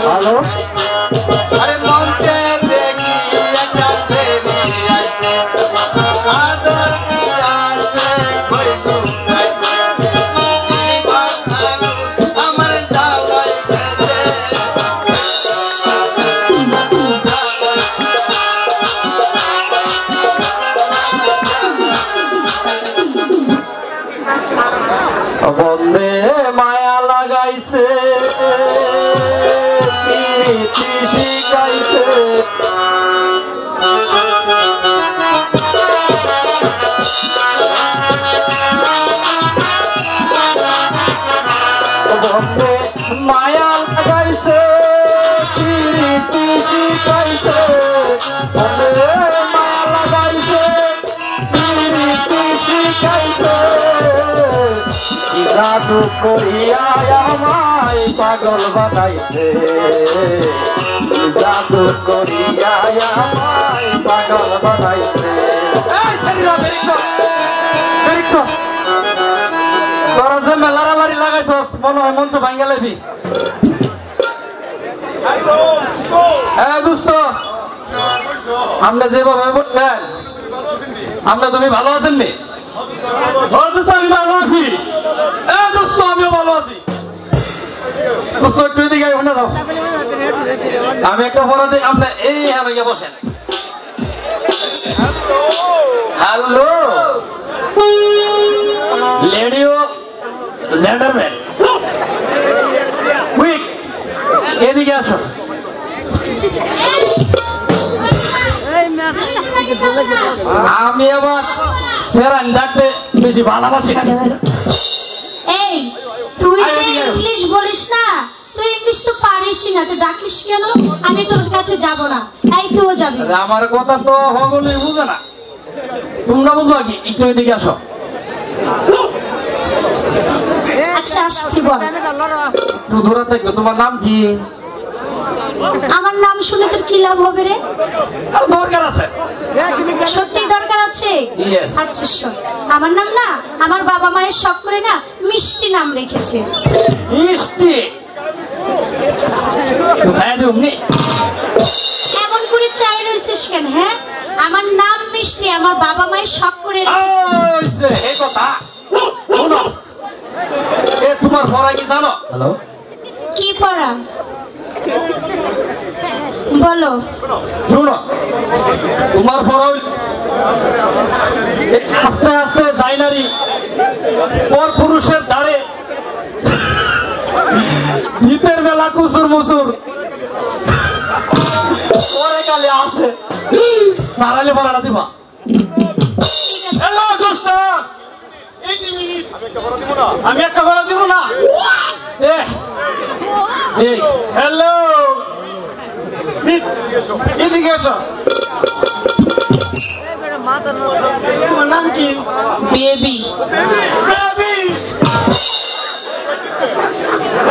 Hello আরে মঞ্চে দেখি একটা ছেলে আছে আদর কি আছে কইলু গাইছে আমার জালাই গেছে বন্দে মায়া লাগাইছে প্রীতি শিখাইছে বন্দে মায়া লাগাইছে প্রীতি শিখাইছে বন্দে মায়া লাগাইছে প্রীতি শিখাইছে জাদু করিয়া আমায় পাগল বানাইছে জাদু করিয়া আমায় পাগল বানাইছে তোরা যে মেলার লারি লাগাইছ মনে হয় মঞ্চ ভাঙ্গা লেবি দুস্থ আপনি যেভাবে বললেন আপনি তুমি ভালো আছেন নি আমি ভালো আছি দোস্ত আমিও ভালো আছি দোস্ত একটু এদিকে শুনে দাও আমি একটা ফোন দিই আপনি এই হ্যাঁ বসেন হ্যালো লেডিও জেন্টারম্যান কুইক এদিকে আসো আমি আবার সেরান ডাকতে বেশি ভালোবাসি না এই তুই যে ইংলিশ বলিস না তুই ইংলিশ তো পারিসই না তুই ডাকিস কেন আমি তোর কাছে যাব না এই তুইও যাবি আমার কথা তো হগলই বুঝে না তোমরা বুঝবা কি একটু এদিকে আসো আচ্ছা আসছি বল একটু দূরে থাকো তোমার নাম কি আমার নাম শুনে তোর কি লাভ হবে রে আর দরকার আছে সত্যি দরকার আছে Yes. আচ্ছা শোন আমার নাম না আমার বাবা মায়ের শখ করে না মিষ্টি নাম রেখেছে মিষ্টি খাই দিও নি এমন করে চাই রইছিস কেন হ্যাঁ আমার নাম মিষ্টি আমার বাবা মায়ের শখ করে ওইছে এই কথা শুনো এ তোমার পড়া কি জানো হ্যালো কি পড়া বলো শুনো তোমার পড়া আস্তে আস্তে জাইনারি পর পুরুষের ধারে শীতের বেলা কুসুর মুসুর পরে কালে আসে তারালে পড়াটা দিবা হ্যালো দোস্ত আমি একটা বড় দিব না হ্যালো এদিকে এসো তোমার নাম কি বেবি বেবি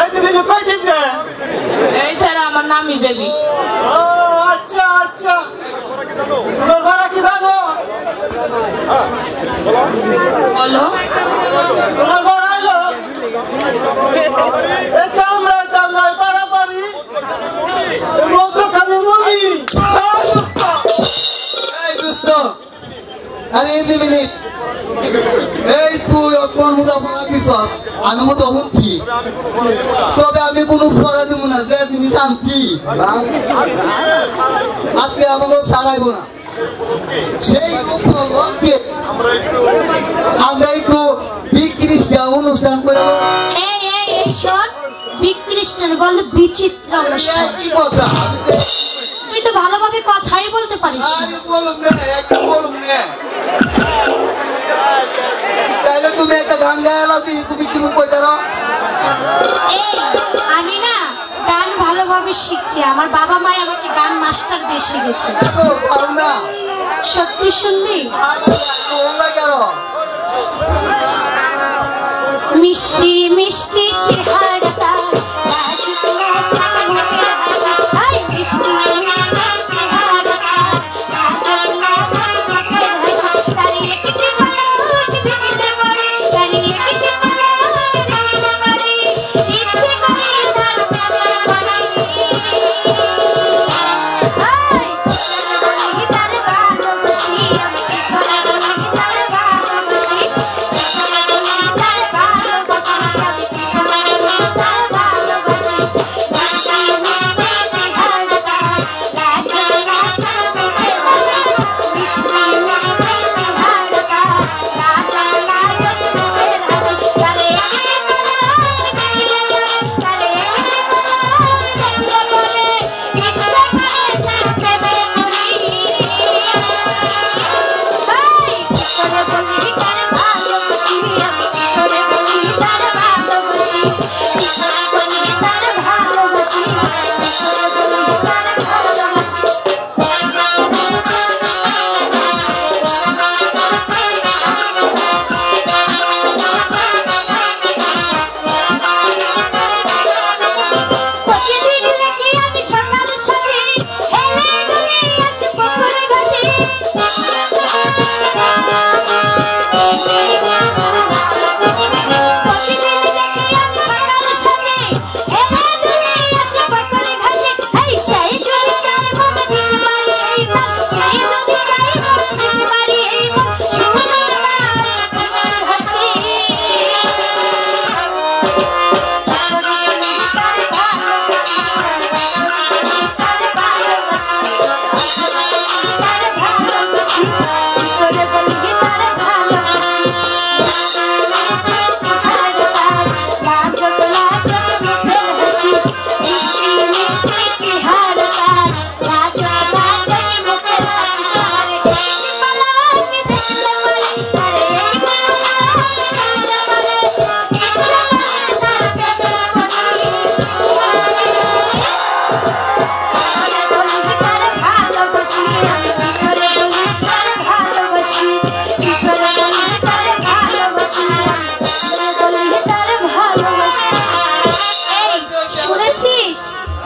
এই দিদি কই টিপ দে এই স্যার আমার নামই বেবি ও আচ্ছা আচ্ছা তোমার ভাড়া কি জানো বলো তোমার ভাড়া হলো এ চামড়া চামড়ায় পারাপারি মন্ত্র খাবি মুরগি এই দোস্ত আরে ইন মিনিট এই তুই অকমান মুদাফা দিছ আমি মতো হুঁচি তবে আমি কোনো ফরা দিব না যে জিনিস আনছি আজকে আমাকে সারাইব না সেই উপলক্ষে আমরা একটু বিক্রিস্টা অনুষ্ঠান করে এই এই এই শোন বিক্রিস্টান বলে বিচিত্র অনুষ্ঠান কি কথা তুই তো ভালোভাবে কথাই বলতে পারিস না আমি বলুন না একটু বলুন না তাইলে তুমি একটা গান গায়ালাও তুমি কি কইতে রো এই আমি না গান ভালোভাবে শিখছি আমার বাবা মা আমাকে গান মাস্টার দিয়ে শিখেছে পারো না সত্যি শুনবি মিষ্টি মিষ্টি চেহারাটা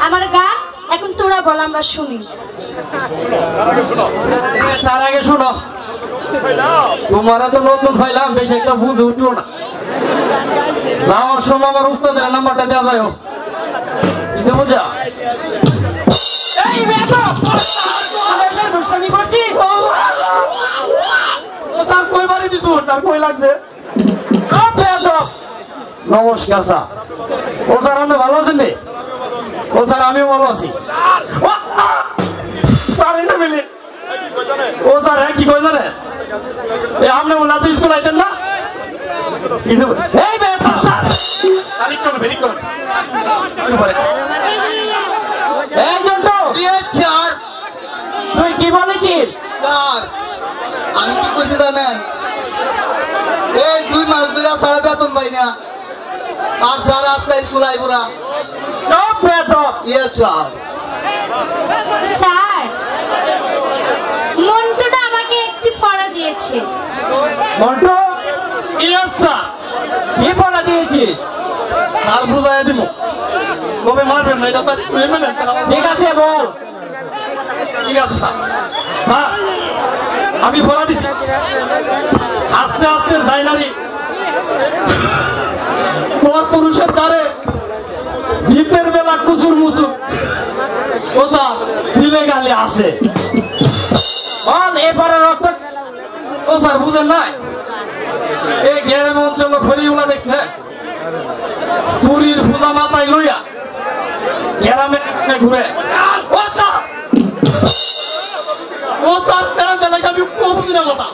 আমার গান এখন তোরা বল আমরা শুনি। তার আগে শোনো, তোমারা তো নতুন পাইলাম, বেশি একটা বুঝে উঠলো না। যাওয়ার সময় আমার উস্তাদের নাম্বারটা দেওয়া যায় কিছু বুঝা। নমস্কার স্যার। ও স্যার আপনি ভালো আছেন? ও স্যার আমিও ভালো আছি। স্যার এটা মিলি ও স্যার হ্যাঁ কি কই জানে, আপনি বলে এত স্কুল আইতেন না কিছু। এই ব্যাপার স্যার এই জন্য তুই কি বলেছিস? স্যার আমি কি করছি জানেন, এই 2 মাস ধরে স্যার বেতন পাই না, আর স্যার আজকে স্কুল আইব না। স্যার মন্টুটা আমাকে একটি পড়া দিয়েছে। মন্টু কি পড়া দিয়েছিস? আর বুঝাই দিব, তবে মারবেন না এটা স্যার। ঠিক আছে বল। ঠিক আছে স্যার। স্যার আমি পড়া দিছি, আস্তে আস্তে যাই নারী পর পুরুষের দ্বারে দ্বীপের বেলা কুচুর মুচুর ওটা দিলে গালে আসে। বল এ পড়ার অর্থ। ও স্যার বুঝেন নাই, এই গ্রাম অঞ্চল ফরিউলা দেখছে চুরির পূজা মাথায় লইয়া গ্রামে ঘুরে। ও স্যার ও স্যার তেরা বেলাকে আমি বুঝি না কথা।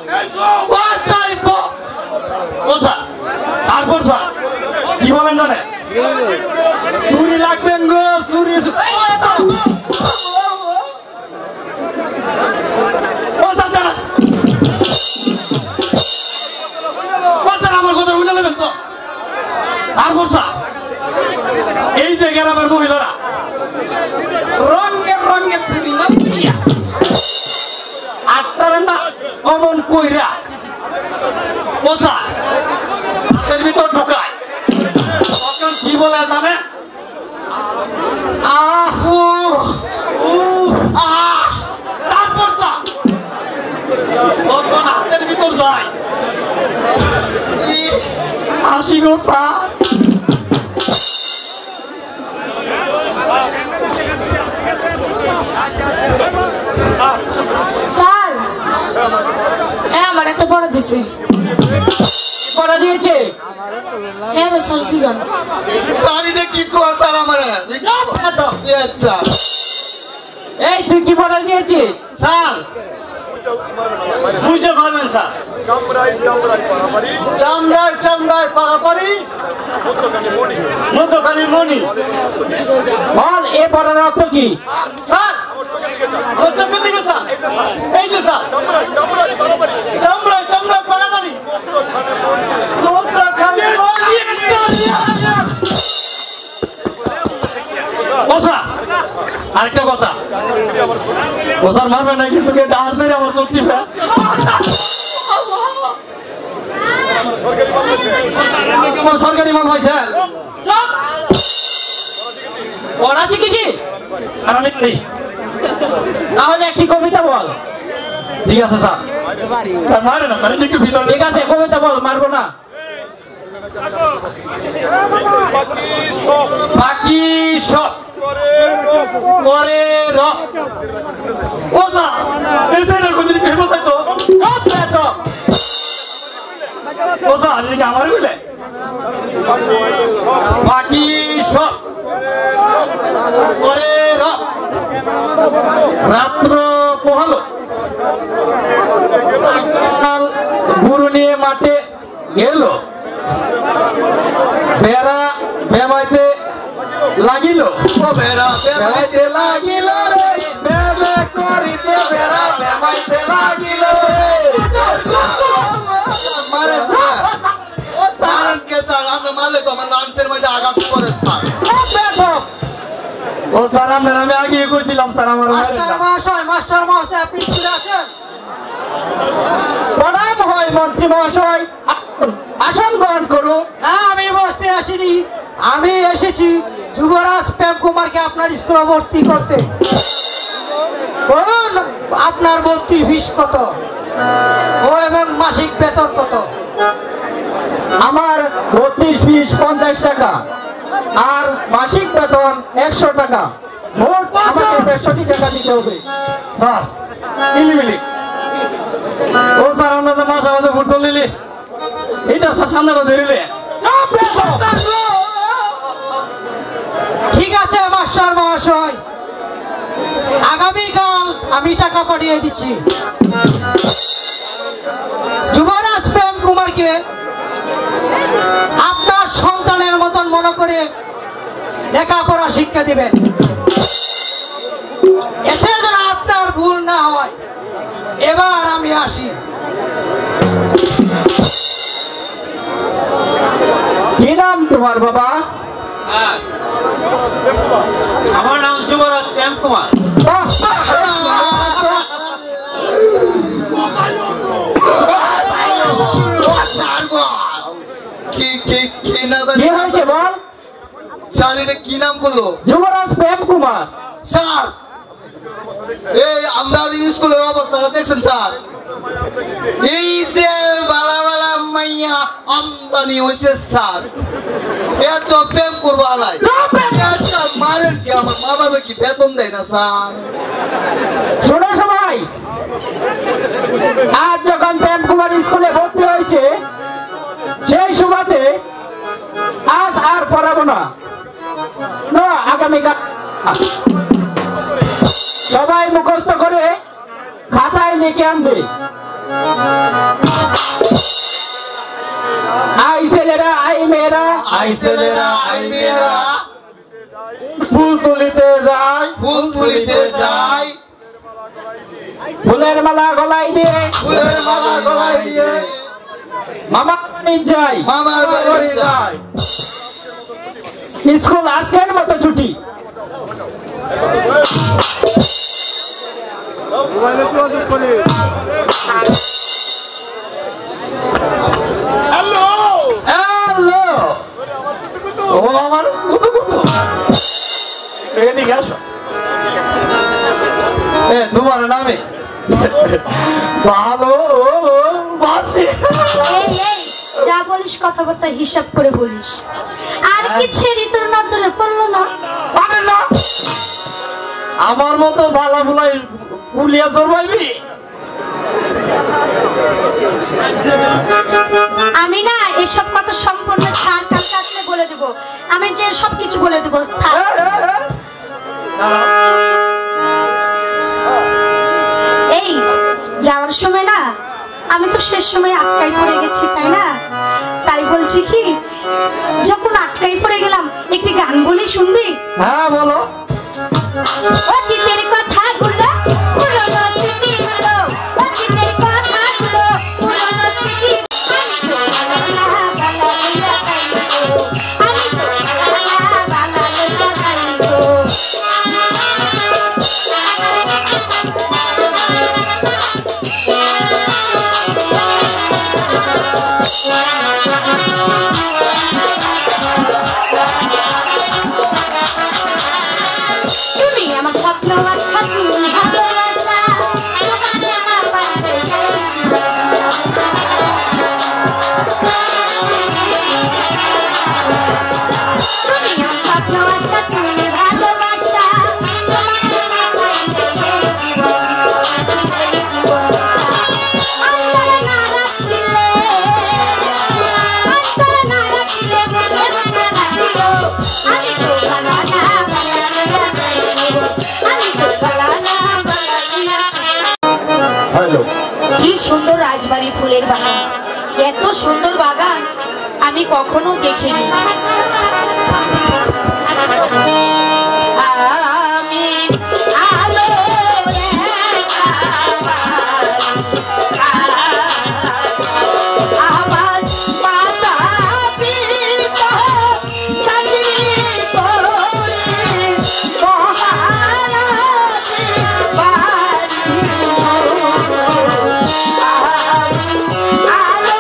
ও স্যার তারপর স্যার কি বলেন জানে, চুরি লাগবেন গো চুরি। আমার কথা বুঝে নেবেন তো। তারপর স্যার এই যে গ্রামের মহিলারা রঙের রঙের চুরি লাগিয়া আটটারে না অমন কইরা ও স্যার হাতের ভিতর ঢুকায়। তখন কি বলে জানে, তারপর স্যার তখন হাতের ভিতর যায় হাসি গো স্যার। স্যার আমার একটা পড়া দিছে। পড়া দিয়েছে? হ্যাঁ রে স্যার জিগান। স্যার এটা কি কয় স্যার আমার? স্যার এই তুই কি পড়া দিয়েছিস? স্যার বুঝতে পারবেন স্যার, চামড়ায় চামড়ায় পারাপারি মধ্যখানি মনি। বল এ পড়ার অর্থ কি? স্যার আমার চোখের দিকে স্যার, এই যে স্যার চামড়ায় চামড়ায় পারাপারি মধ্যখানি মনি। ও স্যার আরেকটা কথা, ও স্যার মারবে না কিন্তু ডার ধরে আমার চোখ টিপে। সরকারি মান হয়েছে পড়া শিখেছি আর আমি পারি। তাহলে একটি কবিতা বল। ঠিক আছে স্যার। মারে না স্যার একটু ভিতরে। ঠিক আছে কবিতা বল, মারবো না। বাকি সব করে রক। ও স্যার এই সাইডের কোন জিনিস ফেমাস হয় তো। ও স্যার এদিকে আমার বলে বাকি সব করে রক। রাত্র পোহালো, গুরু নিয়ে মাঠে গেল, বেড়া বেমাইতে লাগিল, বেড়াইতে লাগিল রে, বেবে করিতে বেড়া বেমাইতে লাগিল রে। মারে স্যার কে স্যার আপনি মারলে তো আমার লাঞ্চের মধ্যে আঘাত করে স্যার। ও স্যার আপনার আমি আগে কইছিলাম স্যার আমার মাস্টার মহাশয় আপনি ফিরে আসেন। প্রণাম হয় মন্ত্রী মহাশয়, আসন গ্রহণ করুন। না আমি বসতে আসিনি, আমি এসেছি যুবরাজ প্রেম কুমারকে আপনার স্কুলে ভর্তি করতে। বলুন আপনার ভর্তি ফিস কত ও এবং মাসিক বেতন কত? আমার ভর্তি ফিস 50 টাকা আর মাসিক বেতন 100 টাকা। মোট আমাকে 65 টাকা দিতে হবে। স্যার ইলিমিলি ও স্যার আমরা তো মাঝে মাঝে ফুটবল নিলি এটা সামনেটা ধরিলে ঠিক আছে মাস্টার মহাশয়, আগামীকাল আমি টাকা পাঠিয়ে দিচ্ছি। যুবরাজ প্রেম কুমারকে আপনার সন্তানের মতন মনে করে লেখাপড়া শিক্ষা দিবেন, এতে যেন আপনার ভুল না হয়। এবার আমি আসি। কি নাম তোমার বাবা? আমার নাম যুবরাজ প্রেম কুমার। কি হয়েছে বল? স্যার এটা কি নাম করলো? যুবরাজ প্রেম কুমার। স্যার এই আমরা স্কুলের অবস্থাটা দেখছেন স্যার, এই যে বালা বালা মাইয়া আমদানি হয়েছে স্যার, এত প্রেম করবো আলাই মারেন কি? আমার মা বাবা কি বেতন দেয় না স্যার? শোনো সবাই, আজ যখন প্রেম কুমার স্কুলে ভর্তি হয়েছে সেই সুবাদে আজ আর পড়াবো না, আগামীকাল সবাই মুখস্থ করে খাতায় লিখে আনবে। আই ছেলেরা আই মেয়েরা, আই ছেলেরা আই মেয়েরা ফুল তুলিতে যায়, ফুল তুলিতে যায়, ফুলের মালা গলায় দিয়ে, ফুলের মালা গলায় দিয়ে মামার বাড়ি যায়, মামার বাড়ি যায়। স্কুল আজকের মতো ছুটি। হ্যালো হ্যালো, ও আমার কত কত এদিকে আসো। তোমার নামে ভালো বাসি। যা বলিস কথাবার্তা হিসাব করে বলিস। আর কি ছেড়ে তোর নজরে পড়লো না? পারে না আমার মতো বালা বুলাই গুলিয়া জরবাইবি। আমি না এসব কথা সম্পূর্ণ ছাড়, কালকে আসলে বলে দেবো। আমি যে সবকিছু বলে দেবো। এই যাওয়ার সময় না আমি তো শেষ সময় আটকাই পড়ে গেছি, তাই না? তাই বলছি কি, যখন আটকাই পড়ে গেলাম একটি গান বলি, শুনবি? হ্যাঁ বলো। অতীতের কথাগুলো পুরনো স্মৃতিগুলো, অতীতের কথাগুলো পুরনো স্মৃতি। আমি তো বালা বালা লইয়া যাইবো, আমি তো বালা বালা লইয়া যাইবো। তুমি আমার স্বপ্ন আর স্বপ্ন ভালোবাসা, তোমাকে আমার বাড়িতে তুমি আমার স্বপ্ন আর স্বপ্ন ভালোবাসা, তোমাকে আমার বাড়িতে অন্তরে না রাখিলে, অন্তরে না রাখিলে মনে মনে রাখিও, আমি তো ভালো না ভালো যাইবো, আমি তো ভালো না ভালো হ্যালো, কি সুন্দর রাজবাড়ি ফুলের বাগান, এত সুন্দর বাগান আমি কখনো দেখিনি। আমি আলো আমার মাতা পিতা চাকরি করে মহারাজের বাড়ি, আলো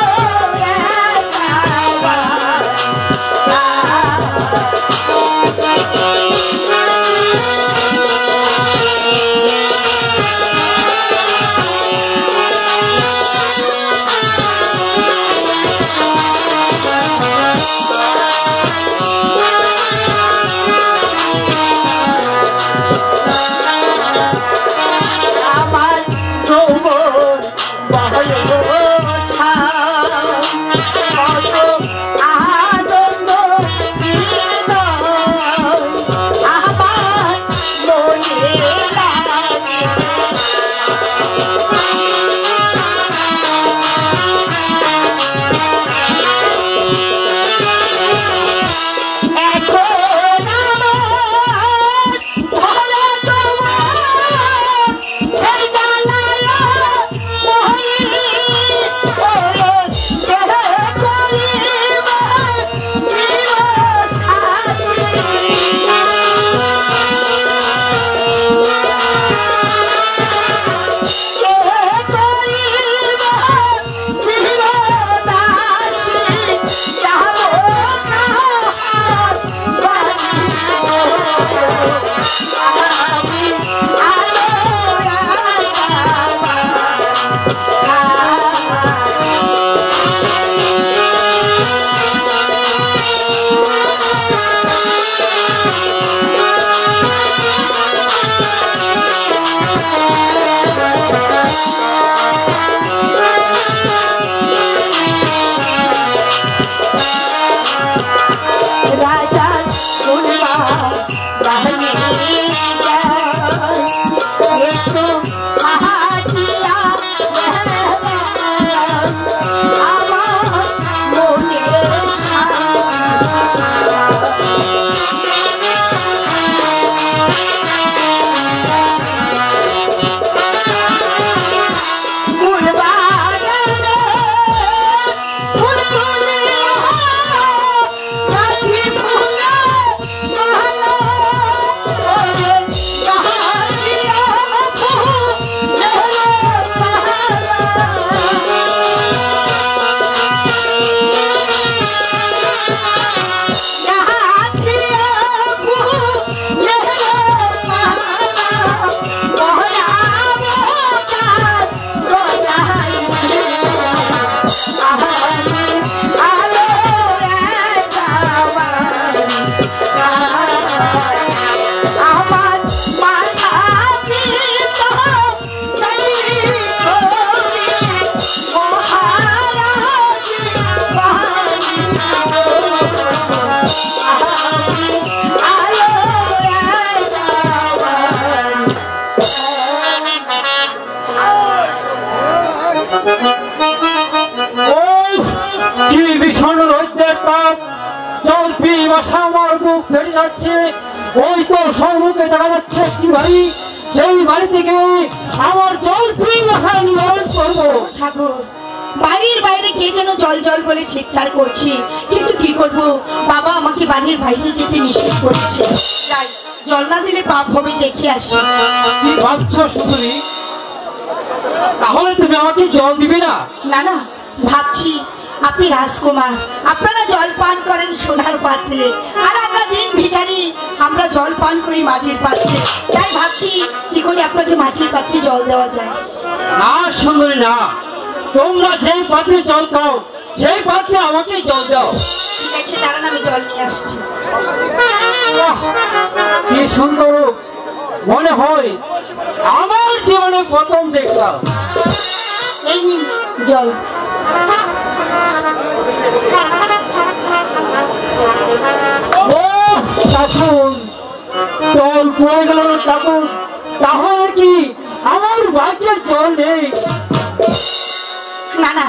ওই তো সম্মুখে দেখা যাচ্ছে একটি বাড়ি, সেই বাড়ি থেকে আমার জল পিপাসা নিবারণ করবো। ঠাকুর, বাড়ির বাইরে কে যেন জল জল বলে চিৎকার করছি, কিন্তু কি করব, বাবা আমাকে বাড়ির বাইরে যেতে নিষেধ করেছে। যাই, জল না দিলে পাপ হবে, দেখে আসি। কি ভাবছো সুন্দরী? তাহলে তুমি আমাকে জল দিবে না? না না, ভাবছি আপনি রাজকুমার, আপনারা জল পান করেন সোনার পাত্রে, আর আমরা দিন ভিখারি, আমরা জল পান করি মাটির পাত্রে। তাই ভাবছি কি করে আপনাকে মাটির পাত্রে জল দেওয়া যায়। না সুন্দরী না, তোমরা যেই পাত্রে জল খাও সেই পাত্রে আমাকে জল দাও। ঠিক আছে, দাঁড়ান আমি জল নিয়ে আসছি। কি সুন্দর, মনে হয় আমার জীবনে প্রথম দেখলাম। এই নিন জল। ঠাকুর, জল পড়ে গেল না ঠাকুর, তাহলে কি আমার ভাগ্যে জল নেই? না না,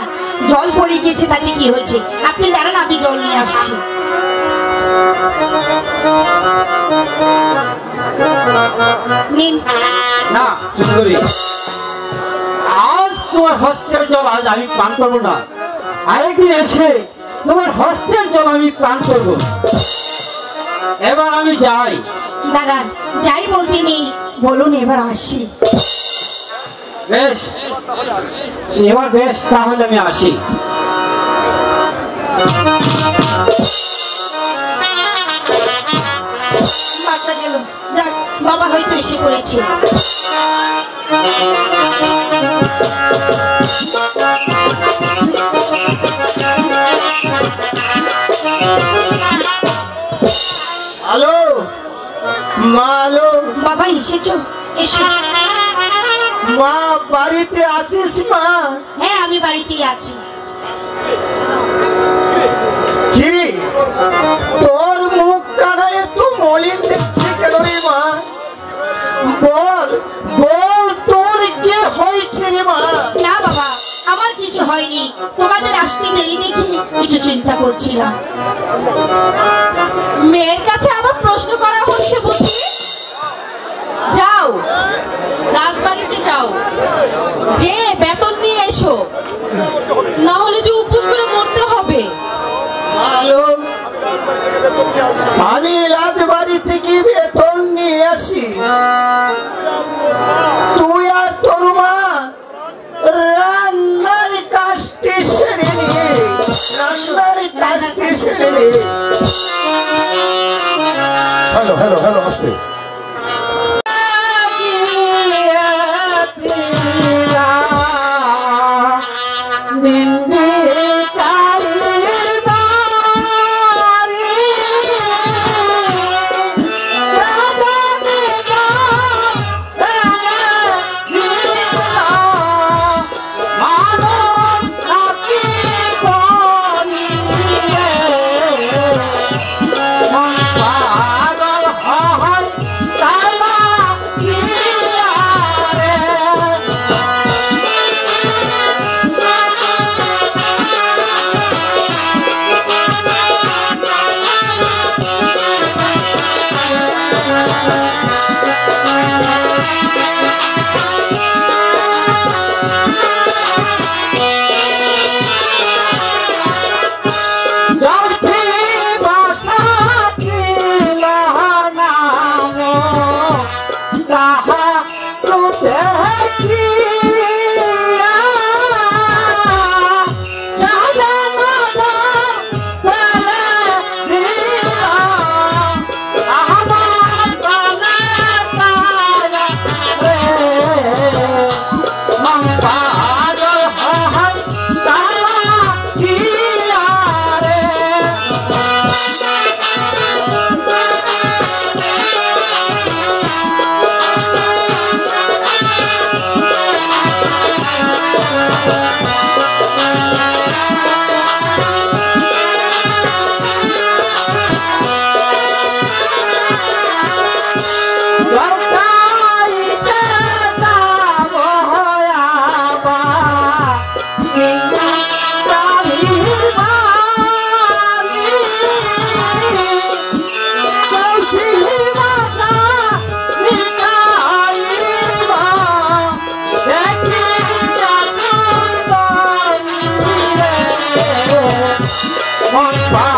জল পড়ে গিয়েছে, তাতে কি হয়েছে? আপনি দাঁড়ান, আমি জল নিয়ে আসছি। নিন। না সুন্দরী, আজ তোমার হস্তের জল আজ আমি পান করবো না, আরেকদিন এসে তোমার হস্তের জল আমি পান করবো। এবার আমি যাই। দাঁড়ান, যাই বলতে নেই, বলুন এবার আসি। বেশ, এবার বেশ, তাহলে আমি আসি। বাচ্চা গেল, যাক, বাবা হয়তো এসে পড়েছে। হ্যালো মা, হ্যালো বাবা, এসেছো? এসো। মা, বাড়িতে আছিস মা? হ্যাঁ, আমি বাড়িতেই আছি। কিরে, তোর মুখ কানা একটু মলিন দেখছে কেন রে মা? বল বল, তোর কি হয়েছে রে মা? না বাবা, আমার কিছু হয়নি, তোমাদের আসতে দেরি দেখে একটু চিন্তা করছিলাম। মেয়ের কাছে আবার প্রশ্ন করা হচ্ছে বুঝি? যাও, রাজবাড়িতে যাও, যে বেতন নিয়ে এসো, না হলে যে উপোস করে মরতে হবে। হ্যালো, আমি রাজবাড়ি থেকে বেতন নিয়ে আসি, তুই আর তোর মা রান্নার কাজটি সেরে নিয়ে, রান্নার কাজটি সেরে নিয়ে। হ্যালো হ্যালো হ্যালো, আসতে। Bye.